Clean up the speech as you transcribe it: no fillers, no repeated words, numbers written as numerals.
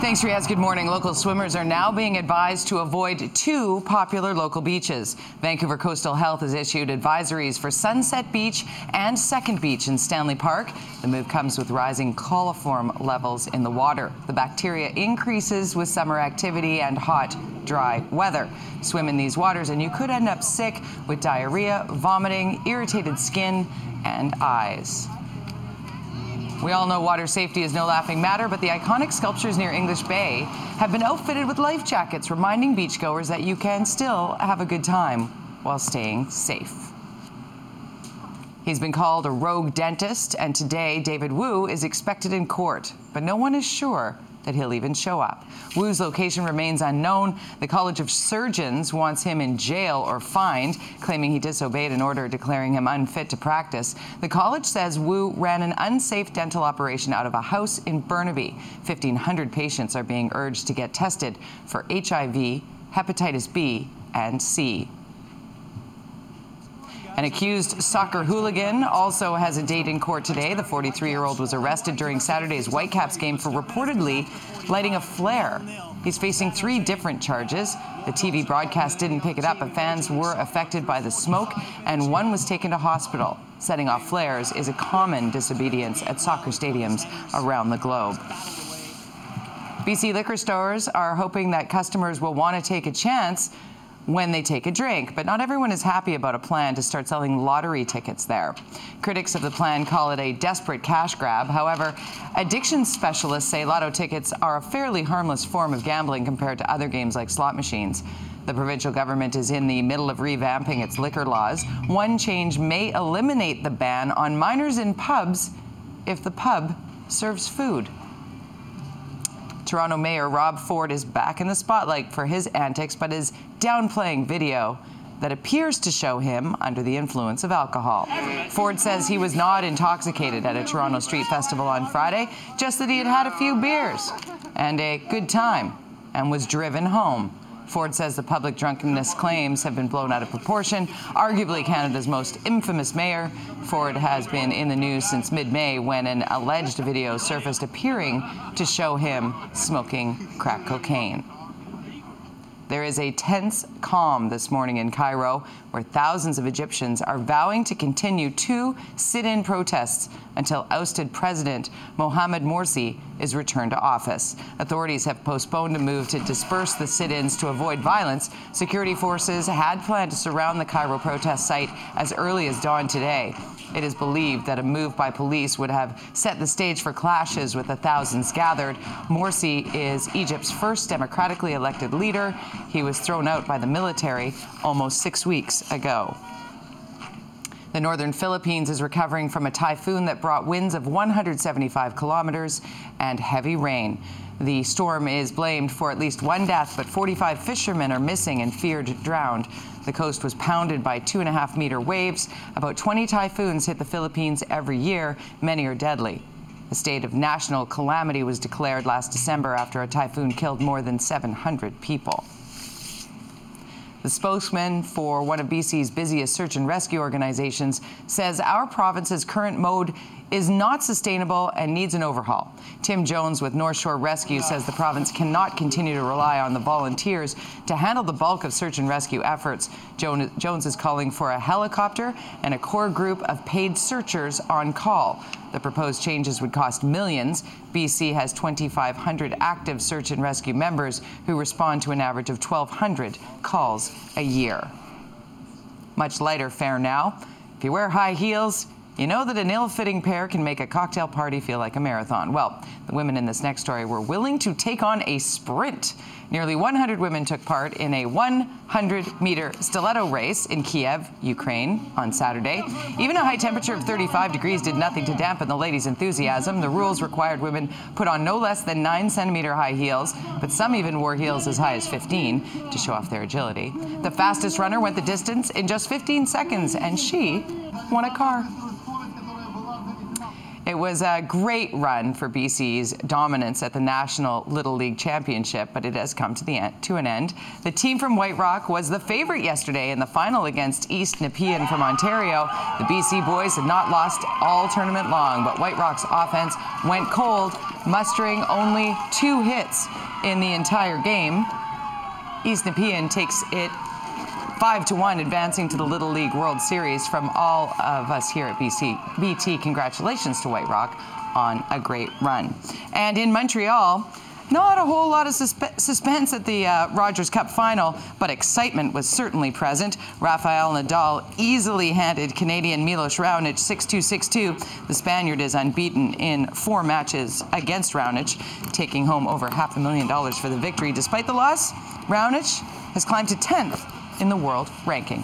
Thanks, Riaz. Good morning. Local swimmers are now being advised to avoid two popular local beaches. Vancouver Coastal Health has issued advisories for Sunset Beach and Second Beach in Stanley Park. The move comes with rising coliform levels in the water. The bacteria increases with summer activity and hot, dry weather. Swim in these waters and you could end up sick with diarrhea, vomiting, irritated skin, and eyes. We all know water safety is no laughing matter, but the iconic sculptures near English Bay have been outfitted with life jackets, reminding beachgoers that you can still have a good time while staying safe. He's been called a rogue dentist, and today David Wu is expected in court, but no one is sure that he'll even show up. Wu's location remains unknown. The College of Surgeons wants him in jail or fined, claiming he disobeyed an order declaring him unfit to practice. The college says Wu ran an unsafe dental operation out of a house in Burnaby. 1,500 patients are being urged to get tested for HIV, hepatitis B, and C. An accused soccer hooligan also has a date in court today. The 43-year-old was arrested during Saturday's Whitecaps game for reportedly lighting a flare. He's facing 3 different charges. The TV broadcast didn't pick it up, but fans were affected by the smoke, and one was taken to hospital. Setting off flares is a common disobedience at soccer stadiums around the globe. BC liquor stores are hoping that customers will want to take a chance when they take a drink, but not everyone is happy about a plan to start selling lottery tickets there. Critics of the plan call it a desperate cash grab. However, addiction specialists say lotto tickets are a fairly harmless form of gambling compared to other games like slot machines. The provincial government is in the middle of revamping its liquor laws. One change may eliminate the ban on minors in pubs if the pub serves food. Toronto Mayor Rob Ford is back in the spotlight for his antics, but is downplaying video that appears to show him under the influence of alcohol. Ford says he was not intoxicated at a Toronto street festival on Friday, just that he had had a few beers and a good time and was driven home. Ford says the public drunkenness claims have been blown out of proportion. Arguably Canada's most infamous mayor, Ford has been in the news since mid-May when an alleged video surfaced appearing to show him smoking crack cocaine. There is a tense calm this morning in Cairo, where thousands of Egyptians are vowing to continue 2 sit-in protests until ousted President Mohamed Morsi is returned to office. Authorities have postponed a move to disperse the sit-ins to avoid violence. Security forces had planned to surround the Cairo protest site as early as dawn today. It is believed that a move by police would have set the stage for clashes with the thousands gathered. Morsi is Egypt's first democratically elected leader. He was thrown out by the military almost 6 weeks ago. The northern Philippines is recovering from a typhoon that brought winds of 175 kilometers and heavy rain. The storm is blamed for at least 1 death, but 45 fishermen are missing and feared drowned. The coast was pounded by 2.5-meter waves. About 20 typhoons hit the Philippines every year. Many are deadly. A state of national calamity was declared last December after a typhoon killed more than 700 people. The spokesman for one of BC's busiest search and rescue organizations says our province's current mode is not sustainable and needs an overhaul. Tim Jones with North Shore Rescue says the province cannot continue to rely on the volunteers to handle the bulk of search and rescue efforts. Jones is calling for a helicopter and a core group of paid searchers on call. The proposed changes would cost millions. BC has 2,500 active search and rescue members who respond to an average of 1,200 calls a year. Much lighter fare now. If you wear high heels, you know that an ill-fitting pair can make a cocktail party feel like a marathon. Well, the women in this next story were willing to take on a sprint. Nearly 100 women took part in a 100-meter stiletto race in Kiev, Ukraine, on Saturday. Even a high temperature of 35 degrees did nothing to dampen the ladies' enthusiasm. The rules required women put on no less than 9-centimeter high heels, but some even wore heels as high as 15 to show off their agility. The fastest runner went the distance in just 15 seconds, and she won a car. It was a great run for BC's dominance at the National Little League Championship, but it has come to an end. The team from White Rock was the favorite yesterday in the final against East Nepean from Ontario. The BC boys had not lost all tournament long, but White Rock's offense went cold, mustering only 2 hits in the entire game. East Nepean takes it 5-1, advancing to the Little League World Series. From all of us here at BT, congratulations to White Rock on a great run. And in Montreal, not a whole lot of suspense at the Rogers Cup final, but excitement was certainly present. Rafael Nadal easily handed Canadian Milos Raonic 6-2, 6-2. The Spaniard is unbeaten in 4 matches against Raonic, taking home over $500,000 for the victory. Despite the loss, Raonic has climbed to 10th in the world ranking.